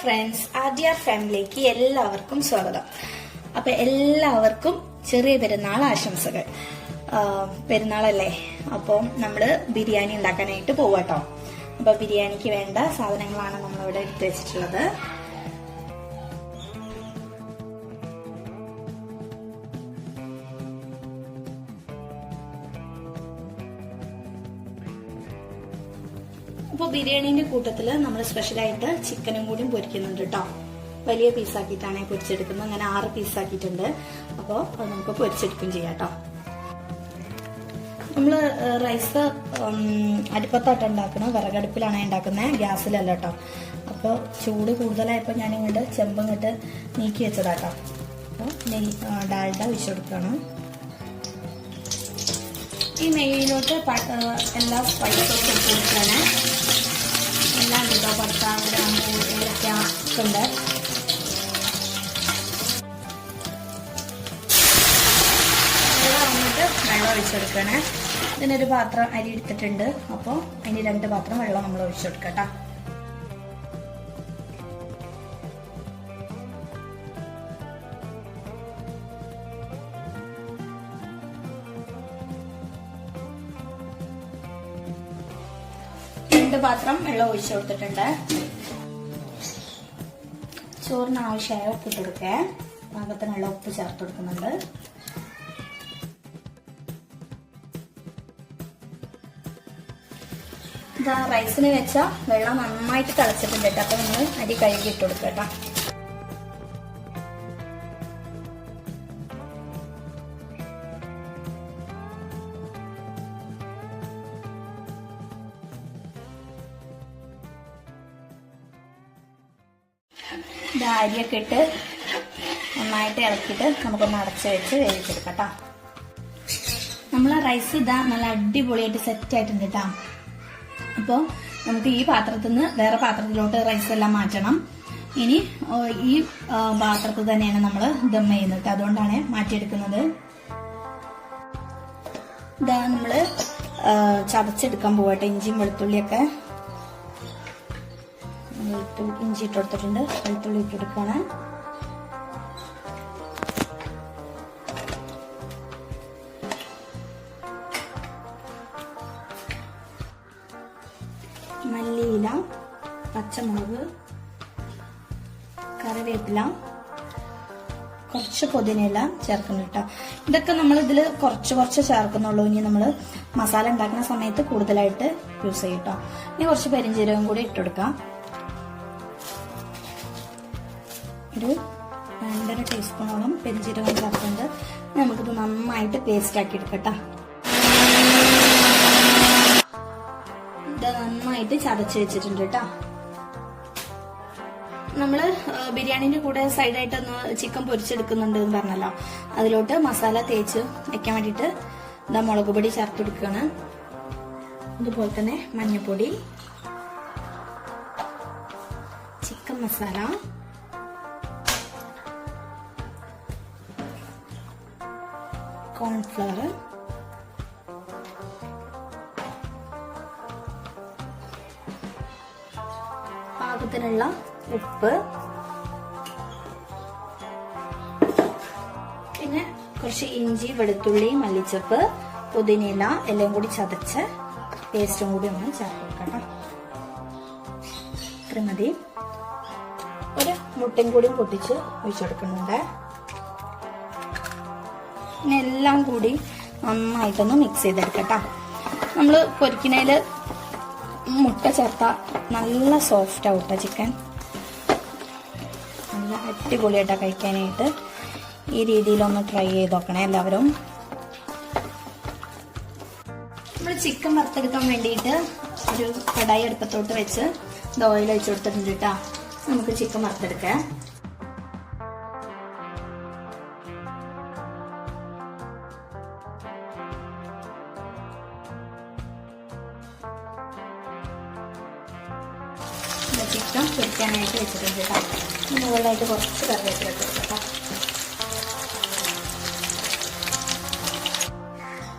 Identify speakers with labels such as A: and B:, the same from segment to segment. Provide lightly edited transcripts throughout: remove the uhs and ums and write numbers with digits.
A: Friends, ആദ്യ ഫാമിലിക്ക് എല്ലാവർക്കും സ്വാഗതം. അപ്പൊ എല്ലാവർക്കും ചെറിയ പെരുന്നാൾ ആശംസകൾ. പെരുന്നാളല്ലേ, അപ്പോൾ നമ്മള് ബിരിയാണി ഉണ്ടാക്കാനായിട്ട് പോവാട്ടോ. അപ്പൊ ബിരിയാണിക്ക് വേണ്ട സാധനങ്ങളാണ് നമ്മളിവിടെ എടുത്തു വെച്ചിട്ടുള്ളത്. അപ്പോൾ ബിരിയാണീന്റെ കൂട്ടത്തില് നമ്മൾ സ്പെഷ്യലായിട്ട് ചിക്കനും കൂടി പൊരിക്കുന്നുണ്ട് കേട്ടോ. വലിയ പീസാക്കിയിട്ടാണ് പൊരിച്ചെടുക്കുന്നത്. അങ്ങനെ 6 പീസാക്കിയിട്ടുണ്ട്. അപ്പോൾ അത് നമുക്ക് പൊരിച്ചെടുക്കുകയും ചെയ്യാം കേട്ടോ. നമ്മള് റൈസ് അടുപ്പത്തായിട്ട് ഉണ്ടാക്കുന്നത്, വിറകടുപ്പിലാണ് ഉണ്ടാക്കുന്നത്, ഗ്യാസിലല്ല കേട്ടോ. അപ്പോൾ ചൂട് കൂടുതലായപ്പോൾ ഞാൻ ഇങ്ങോട്ട് ചെമ്പ് ഇങ്ങോട്ട് നീക്കി വെച്ചതാട്ടോ. അപ്പോൾ ഡാൽഡ ഒഴിച്ചു കൊടുക്കണം. ഈ നെയ്യിലോട്ട് എല്ലാ സ്പൈസസും ഇട്ട് കൊടുക്കുകയാണ്. എല്ലാം കേട്ടോ, പട്ട, ഗ്രാമ്പൂ, ഏലക്ക ഒക്കെ ഉണ്ട്. വന്നിട്ട് വെള്ളം ഒഴിച്ചെടുക്കണേ. ഇതിനൊരു പാത്രം അരി എടുത്തിട്ടുണ്ട്. അപ്പോൾ അതിന് 2 പാത്രം വെള്ളം നമ്മൾ ഒഴിച്ചെടുക്കട്ടോ. പാത്രം വെള്ളം ഒഴിച്ചു കൊടുത്തിട്ടുണ്ട്. ചോറിന് ആവശ്യമായ ഉപ്പിട്ട് കൊടുക്കുക. പാകത്തിനുള്ള ഉപ്പ് ചേർത്ത് കൊടുക്കുന്നുണ്ട്. ഇതാ റൈസിന് വെച്ച വെള്ളം നന്നായിട്ട് തിളച്ചിട്ടുണ്ട് കേട്ടോ. അപ്പൊ നമ്മൾ അരി കഴുകി ഇട്ട് കൊടുക്കുക കേട്ടോ. അരിയൊക്കെ ഇട്ട് നന്നായിട്ട് ഇളക്കിയിട്ട് നമുക്കൊന്ന് അടച്ച് വെച്ച് വേവിച്ചെടുക്കാം കേട്ടോ. നമ്മളെ റൈസ് ഇതാ നല്ല അടിപൊളിയായിട്ട് സെറ്റ് ആയിട്ടുണ്ട് കേട്ടോ. അപ്പോൾ നമുക്ക് ഈ പാത്രത്തിൽ നിന്ന് വേറെ പാത്രത്തിലോട്ട് റൈസ് എല്ലാം മാറ്റണം. ഇനി ഈ പാത്രത്തിൽ തന്നെയാണ് നമ്മൾ ദം ചെയ്യുന്നത്. അതുകൊണ്ടാണ് മാറ്റിയെടുക്കുന്നത്. ഇതാ നമ്മള് ചതച്ചെടുക്കാൻ പോകട്ടെ. ഇഞ്ചിയും വെളുത്തുള്ളിയൊക്കെ ഇഞ്ചി ഇട്ട് കൊടുത്തിട്ടുണ്ട്. വെളുത്തുള്ളി ഇട്ട് കൊടുക്കുകയാണ്. മല്ലിയില, പച്ചമുളക്, കറിവേപ്പില, കുറച്ച് പുതിനയില ചേർക്കുന്നു കേട്ടോ. ഇതൊക്കെ നമ്മൾ ഇതിൽ കുറച്ച് ചേർക്കുന്നുള്ളൂ. ഇനി നമ്മൾ മസാല ഉണ്ടാക്കുന്ന സമയത്ത് കൂടുതലായിട്ട് യൂസ് ചെയ്യും കേട്ടോ. ഇനി കുറച്ച് പെരിഞ്ജീരകം കൂടി ഇട്ടുകൊടുക്കാം. ഒരു 2.5 ടീസ്പൂണോളം പെരിഞ്ജീരകം ചേർക്കുന്നുണ്ട്. നമുക്കിത് നന്നായിട്ട് പേസ്റ്റ് ആക്കി എടുക്കട്ടോ. ഇത് നന്നായിട്ട് ചതച്ച് വെച്ചിട്ടുണ്ട് കേട്ടോ. നമ്മള് ബിരിയാണിന്റെ കൂടെ സൈഡായിട്ട് ഒന്ന് ചിക്കൻ പൊരിച്ചെടുക്കുന്നുണ്ട് എന്ന് പറഞ്ഞല്ലോ. അതിലോട്ട് മസാല തേച്ച് വെക്കാൻ വേണ്ടിയിട്ട് ഇതാ മുളക് പൊടി ചേർത്ത് കൊടുക്കുകയാണ്. അതുപോലെ തന്നെ മഞ്ഞൾപ്പൊടി, ചിക്കൻ മസാല, കോൺഫ്ലവർ, പാകത്തിനുള്ള ഉപ്പ്, പിന്നെ കുറച്ച് ഇഞ്ചി, വെളുത്തുള്ളി, മല്ലിച്ചപ്പ്, പുതിനയില എല്ലാം കൂടി ചതച്ച് പേസ്റ്റും കൂടി ഒന്ന് ചേർത്ത് കൊടുക്കാം. ഇത്ര മതി. ഒരു മുട്ടയും കൂടി പൊട്ടിച്ച് ഒഴിച്ചെടുക്കുന്നുണ്ട്. പിന്നെ എല്ലാം കൂടി നന്നായിട്ടൊന്ന് മിക്സ് ചെയ്തെടുക്കട്ടോ. നമ്മൾ പൊരിക്കുന്നതിൽ മുട്ട ചേർത്ത നല്ല സോഫ്റ്റ് ആവട്ടെ ചിക്കൻ. നല്ല അടിപൊളിയായിട്ടാണ് കഴിക്കാനായിട്ട്. ഈ രീതിയിലൊന്ന് ട്രൈ ചെയ്ത് നോക്കണേ എല്ലാവരും. നമ്മൾ ചിക്കൻ വറുത്തെടുക്കാൻ വേണ്ടിയിട്ട് ഒരു കടായി അടുപ്പത്തോട്ട് വെച്ച് ഓയിൽ ഒഴിച്ചു കൊടുത്തിട്ടുണ്ട് കേട്ടോ. നമുക്ക് ചിക്കൻ വറുത്തെടുക്കാം. ചിക്കൻ പൊരിക്കാനായിട്ട് വെച്ചിട്ടുണ്ട് കേട്ടോ. മുകളിലായിട്ട് കുറച്ച് കറിവേപ്പില ഇട്ട് കൊടുക്കാം.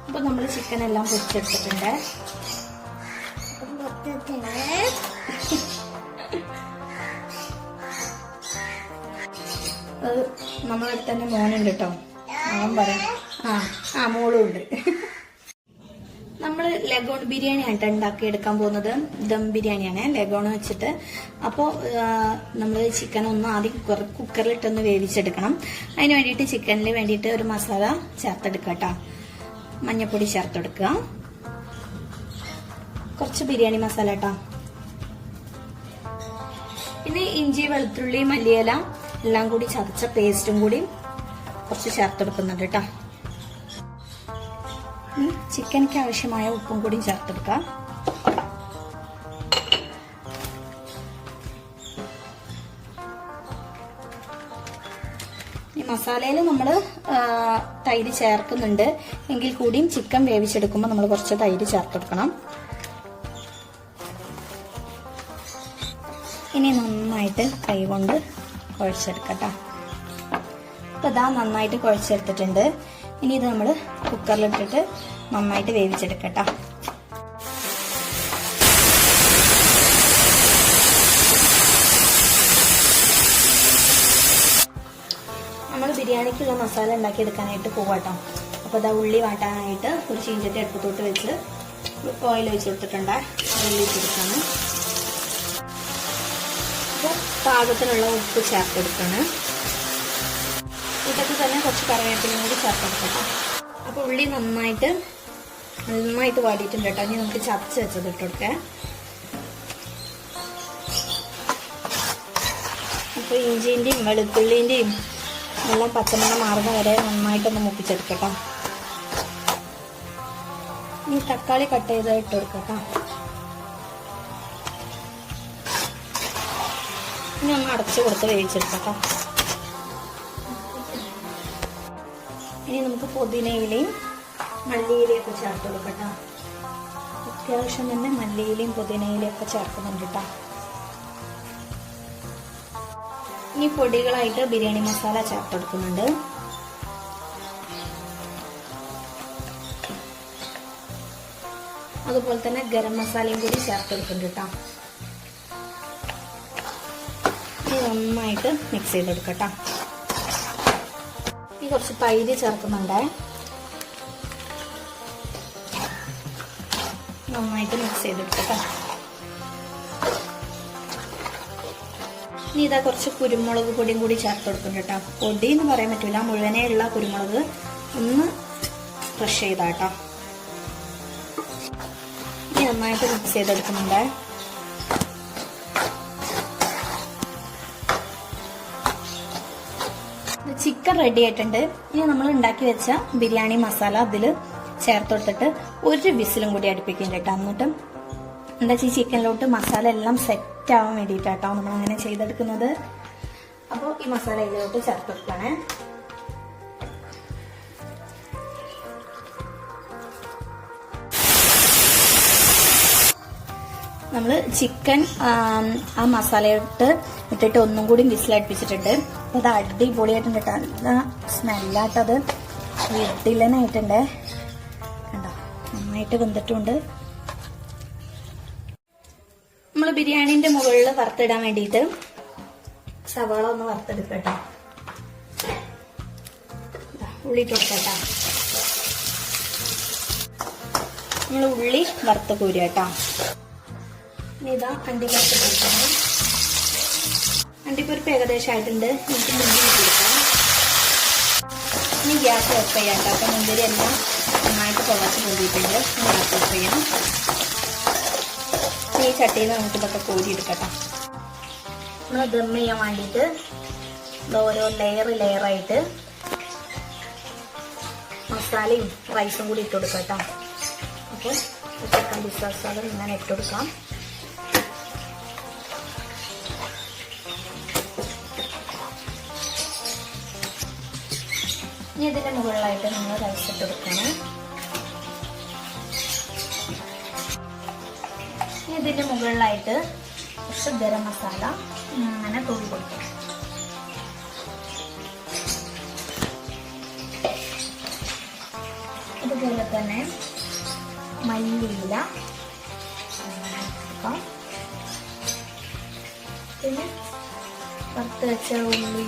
A: അപ്പൊ നമ്മൾ ചിക്കൻ എല്ലാം പൊരിച്ചെടുത്തിട്ടുണ്ട്. അത് നമ്മളടുത്ത് തന്നെ മോനുണ്ട് കേട്ടോ. അവൻ പറയാം മോളും ഉണ്ട്. നമ്മൾ ലഗോൺ ബിരിയാണിയാണ് ഉണ്ടാക്കിയെടുക്കാൻ പോകുന്നത്. ദം ബിരിയാണിയാണ് ലഗോൺ വെച്ചിട്ട്. അപ്പോൾ നമ്മൾ ചിക്കൻ ഒന്ന് ആദ്യം കുക്കറിലിട്ടൊന്ന് വേവിച്ചെടുക്കണം. അതിന് വേണ്ടിയിട്ട് ചിക്കനിൽ വേണ്ടിയിട്ട് ഒരു മസാല ചേർത്തെടുക്കുക കേട്ടോ. മഞ്ഞൾപ്പൊടി ചേർത്തെടുക്കുക, കുറച്ച് ബിരിയാണി മസാല കേട്ടോ. പിന്നെ ഇഞ്ചി, വെളുത്തുള്ളി, മല്ലിയില എല്ലാം കൂടി ചതച്ച പേസ്റ്റും കൂടി കുറച്ച് ചേർത്തെടുക്കുന്നുണ്ട് കേട്ടോ. ചിക്കനിക്ക് ആവശ്യമായ ഉപ്പും കൂടി ചേർത്തെടുക്കാം. ഈ മസാലയിൽ നമ്മൾ തൈര് ചേർക്കുന്നുണ്ട് എങ്കിൽ കൂടിയും ചിക്കൻ വേവിച്ചെടുക്കുമ്പോൾ നമ്മൾ കുറച്ച് തൈര് ചേർത്തെടുക്കണം. ഇനി നന്നായിട്ട് കൈകൊണ്ട് കുഴച്ചെടുക്കട്ടോ. അപ്പോൾ ഇതാ നന്നായിട്ട് കുഴച്ചെടുത്തിട്ടുണ്ട്. ഇനി ഇത് നമ്മൾ കുക്കറിലിട്ടിട്ട് നന്നായിട്ട് വേവിച്ചെടുക്കട്ടോ. നമ്മൾ ബിരിയാണിക്കുള്ള മസാല ഉണ്ടാക്കിയെടുക്കാനായിട്ട് പോവാട്ടോ. അപ്പോൾ ഇതാ ഉള്ളി വാട്ടാനായിട്ട് ഒരു ചീഞ്ചട്ടി അടുപ്പത്തോട്ട് വെച്ച് ഓയിൽ ഒഴിച്ച് കൊടുത്തിട്ടുണ്ട്. ഓയിൽ ഒഴിച്ചെടുക്കാണ്. അപ്പോൾ പാകത്തിനുള്ള ഉപ്പ് ചേർത്തെടുക്കാണ്. ഇതൊക്കെ തന്നെ കുറച്ച് കറിവേപ്പിലയും കൂടി ചേർത്തെടുക്കാം. അപ്പോൾ ഉള്ളി നന്നായിട്ട് വാടിയിട്ടുണ്ട് കേട്ടോ. ഇനി നമുക്ക് ചതച്ച് വെച്ചത് ഇട്ടൊക്കെ. അപ്പോൾ ഇഞ്ചിൻ്റെയും വെളുത്തുള്ളിൻ്റെയും എല്ലാം പച്ചമണം മാറുന്ന വരെ നന്നായിട്ടൊന്ന് മുപ്പിച്ചെടുക്കട്ടോ. ഇനി തക്കാളി കട്ട് ചെയ്ത് ഇട്ട് കൊടുക്കട്ടോ. ഇനി ഒന്ന് അടച്ചു കൊടുത്ത് വേവിച്ചെടുക്കട്ടോ. ഇനി നമുക്ക് പുതിനയിലയും മല്ലിയിലയൊക്കെ ചേർത്ത് കൊടുക്കട്ടോ. അത്യാവശ്യം തന്നെ മല്ലിയിലയും പുതിനയിലയൊക്കെ ചേർക്കുന്നുണ്ട് കേട്ടോ. ഇനി പൊടികളായിട്ട് ബിരിയാണി മസാല ചേർത്ത് കൊടുക്കുന്നുണ്ട്. അതുപോലെ തന്നെ ഗരം മസാലയും കൂടി ചേർത്ത് കൊടുക്കുന്നുണ്ട് കേട്ടോ. ഇനി നന്നായിട്ട് മിക്സ് ചെയ്തെടുക്കട്ടോ. ഇനി കുറച്ച് തൈര് ചേർക്കുന്നുണ്ട്. നന്നായിട്ട് മിക്സ് ചെയ്തെടുക്കട്ടോ. ഇനി ഇതാ കുറച്ച് കുരുമുളക് പൊടിയും കൂടി ചേർത്ത് കൊടുക്കുന്നുണ്ട് കേട്ടോ. പൊടി എന്ന് പറയാൻ പറ്റില്ല, മുഴുവനേ ഉള്ള കുരുമുളക് ഒന്ന് ക്രഷ് ചെയ്താട്ടോ. ഇനി നന്നായിട്ട് മിക്സ് ചെയ്തെടുക്കുന്നുണ്ട്. ചിക്കൻ റെഡി ആയിട്ടുണ്ട്. ഇനി നമ്മൾ ഉണ്ടാക്കി വെച്ച ബിരിയാണി മസാല അതിൽ ചേർത്ത് കൊടുത്തിട്ട് ഒരു വിസിലും കൂടി അടുപ്പിക്കും കേട്ടോ. എന്നിട്ട് എന്താ വെച്ചാൽ ചിക്കനിലോട്ട് മസാല എല്ലാം സെറ്റ് ആവാൻ വേണ്ടിയിട്ടാട്ടോ നമ്മൾ അങ്ങനെ ചെയ്തെടുക്കുന്നത്. അപ്പോൾ ഈ മസാല ഇതിലോട്ട് ചേർത്ത് കൊടുക്കണേ. നമ്മൾ ചിക്കൻ ആ മസാലയിട്ട് ഇട്ടിട്ട് ഒന്നും കൂടി വിസിലടുപ്പിച്ചിട്ടുണ്ട്. അപ്പോൾ അത് അടിപൊളിയായിട്ടുണ്ട് കേട്ടോ. നല്ല സ്മെല്ലാട്ടത് ഇഡ്ഡലിനായിട്ടുണ്ട്. കണ്ടോ, നന്നായിട്ട് വെന്തിട്ടുണ്ട്. നമ്മൾ ബിരിയാണിന്റെ മുകളിൽ വറുത്തിടാൻ വേണ്ടിയിട്ട് സവാള ഒന്ന് വറുത്തെടുക്കട്ടോ. ഉള്ളി കൊടുക്കട്ടോ. നമ്മൾ ഉള്ളി വറുത്ത് കോരുക കേട്ടോ. ഇനി ഇതാ അണ്ടിപ്പരിപ്പ് കൊടുക്കണം. അണ്ടിപ്പരിപ്പ് ഏകദേശം ആയിട്ടുണ്ട്. നമുക്ക് മുന്തിരി കൊടുക്കാം. ഇനി ഗ്യാസ് ഓഫ് ചെയ്യാം കേട്ടോ. അപ്പം മുന്തിരി എല്ലാം നന്നായിട്ട് പുറത്ത് പൊന്തിയിട്ടുണ്ട്. ഗ്യാസ് ഓഫ് ചെയ്യാം. ഈ ചട്ടിയിൽ നമുക്ക് ഇതൊക്കെ കോരിയെടുക്കട്ടോ. നമ്മൾ ദം ചെയ്യാൻ വേണ്ടിയിട്ട് ഓരോ ലെയറായിട്ട് മസാലയും റൈസും കൂടി ഇട്ട് കൊടുക്കാം കേട്ടോ. അപ്പോൾ ചിക്കൻ പിസ്സ മസാല ഇങ്ങനെ ഇട്ട് കൊടുക്കാം. ഇനി ഇതിൻ്റെ മുകളിലായിട്ട് നമ്മൾ റൈസ് ഇട്ട് കൊടുക്കണം. ഇനി ഇതിൻ്റെ മുകളിലായിട്ട് കുറച്ച് ഗരം മസാല അങ്ങനെ തൂവി കൊടുക്കണം. അതുപോലെ തന്നെ മല്ലിയില പിന്നെ വറുത്ത് വെച്ച ഉള്ളി,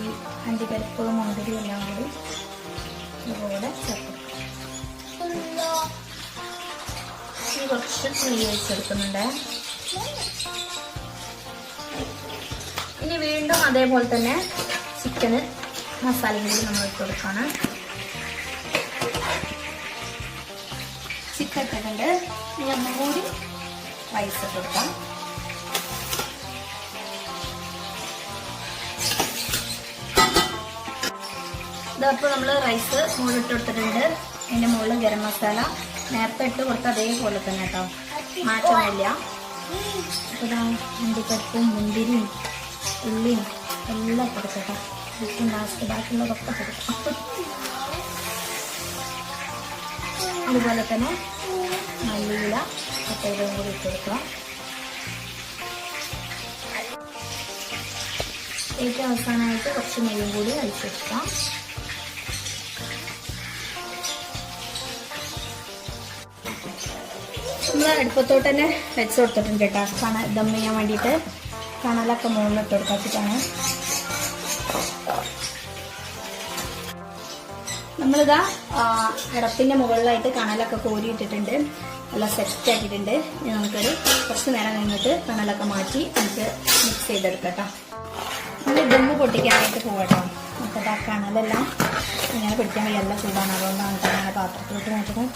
A: അണ്ടിപ്പരിപ്പ്, മുന്തിരി എല്ലാം കൂടി ഇതുപോലെ ചേർക്കും. കുറച്ച് നെയ്യ് ഒഴിച്ചെടുക്കുന്നുണ്ട്. ഇനി വീണ്ടും അതേപോലെ തന്നെ ചിക്കന് മസാലയും കൂടി നമ്മൾ ഇട്ട് കൊടുക്കുകയാണ്. ചിക്കൻ ഇട്ടിട്ടുണ്ട്. ഇനി ഒന്നും കൂടി റൈസ് ഇട്ട് കൊടുക്കാം. ഇതപ്പോൾ നമ്മൾ റൈസ് മുകളിലിട്ട് കൊടുത്തിട്ടുണ്ട്. അതിൻ്റെ മുകളിൽ ഗരം മസാല നേരത്തെ ഇട്ട് കൊടുത്ത് അതേപോലെ തന്നെ കേട്ടോ, മാറ്റമില്ല. അപ്പോൾ ഇതാ അണ്ടിപ്പരിപ്പും മുന്തിരിയും ഉള്ളിയും എല്ലാം കൊടുക്കട്ടോ. ബാക്കിയുള്ളതൊക്കെ കൊടുക്കാം. അതുപോലെ തന്നെ മല്ലിയില പച്ചയിലും കൂടി ഇട്ട് കൊടുക്കുക. ഏറ്റവും അവസാനമായിട്ട് കുറച്ച് നെയ്യും കൂടി അഴിച്ചെടുക്കാം. നമ്മൾ അടുപ്പത്തോട്ട് തന്നെ വെച്ച് കൊടുത്തിട്ടുണ്ട് കേട്ടോ, ദം ചെയ്യാൻ വേണ്ടിയിട്ട്. കണലൊക്കെ മുകളിലിട്ട് കൊടുക്കാച്ചിട്ടാണ്. നമ്മളിതാ അടപ്പിൻ്റെ മുകളിലായിട്ട് കണലൊക്കെ കോരിയിട്ടിട്ടുണ്ട്. നല്ല സെറ്റ് ആക്കിയിട്ടുണ്ട്. ഇനി നമുക്കൊരു കുറച്ച് നേരം കഴിഞ്ഞിട്ട് കണലൊക്കെ മാറ്റി നമുക്ക് മിക്സ് ചെയ്തെടുക്കാം കേട്ടോ. നമ്മൾ ദമ്മ് പൊട്ടിക്കാനായിട്ട് പോകട്ടോ. അപ്പോൾ ആ കണലെല്ലാം ഇങ്ങനെ പിടിക്കാൻ വയ്യ, നല്ല ചൂടാണ്. അതുകൊണ്ടാണ് അങ്ങനെ പാത്രത്തിലോട്ട് നോക്കുന്നത്.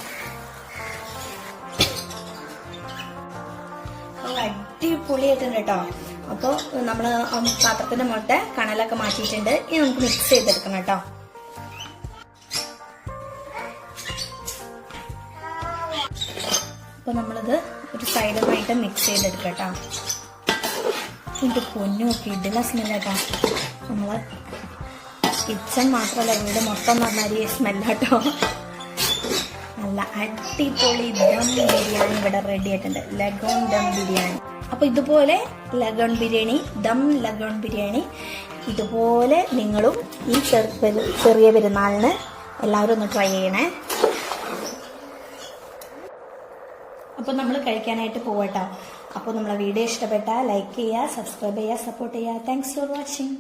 A: അടിപൊളിയായിട്ടുണ്ട് കേട്ടോ. അപ്പോൾ നമ്മൾ പാത്രത്തിന്റെ മുകളിലത്തെ കണലൊക്കെ മാറ്റിയിട്ടുണ്ട്. ഇനി നമുക്ക് മിക്സ് ചെയ്തെടുക്കണം കേട്ടോ. അപ്പോൾ നമ്മളിത് ഒരു സൈഡിലായിട്ട് മിക്സ് ചെയ്തെടുക്കാം കേട്ടോ. ഇതിൻ്റെ പൊന്നൊക്കെ ഇടില്ല സ്മെല്ലാട്ടോ. നമ്മള് കിച്ചൺ മാത്രമല്ല വീട് മൊത്തം എന്ന് പറഞ്ഞാൽ സ്മെല്ലാട്ടോ. നല്ല അടിപൊളി ദം ബിരിയാണി ഇവിടെ റെഡി ആയിട്ടുണ്ട്. ലഗോൺ ദം ബിരിയാണി. അപ്പോൾ ഇതുപോലെ ലഗോൺ ബിരിയാണി, ദം ലഗോൺ ബിരിയാണി ഇതുപോലെ നിങ്ങളും ഈ ചെറിയ പെരുന്നാളിന് എല്ലാവരും ഒന്ന് ട്രൈ ചെയ്യണേ. അപ്പോൾ നമ്മൾ കഴിക്കാനായിട്ട് പോവട്ടോ. അപ്പോൾ നമ്മളെ വീഡിയോ ഇഷ്ടപ്പെട്ടാൽ ലൈക്ക് ചെയ്യുക, സബ്സ്ക്രൈബ് ചെയ്യുക, സപ്പോർട്ട് ചെയ്യുക. Thanks for watching.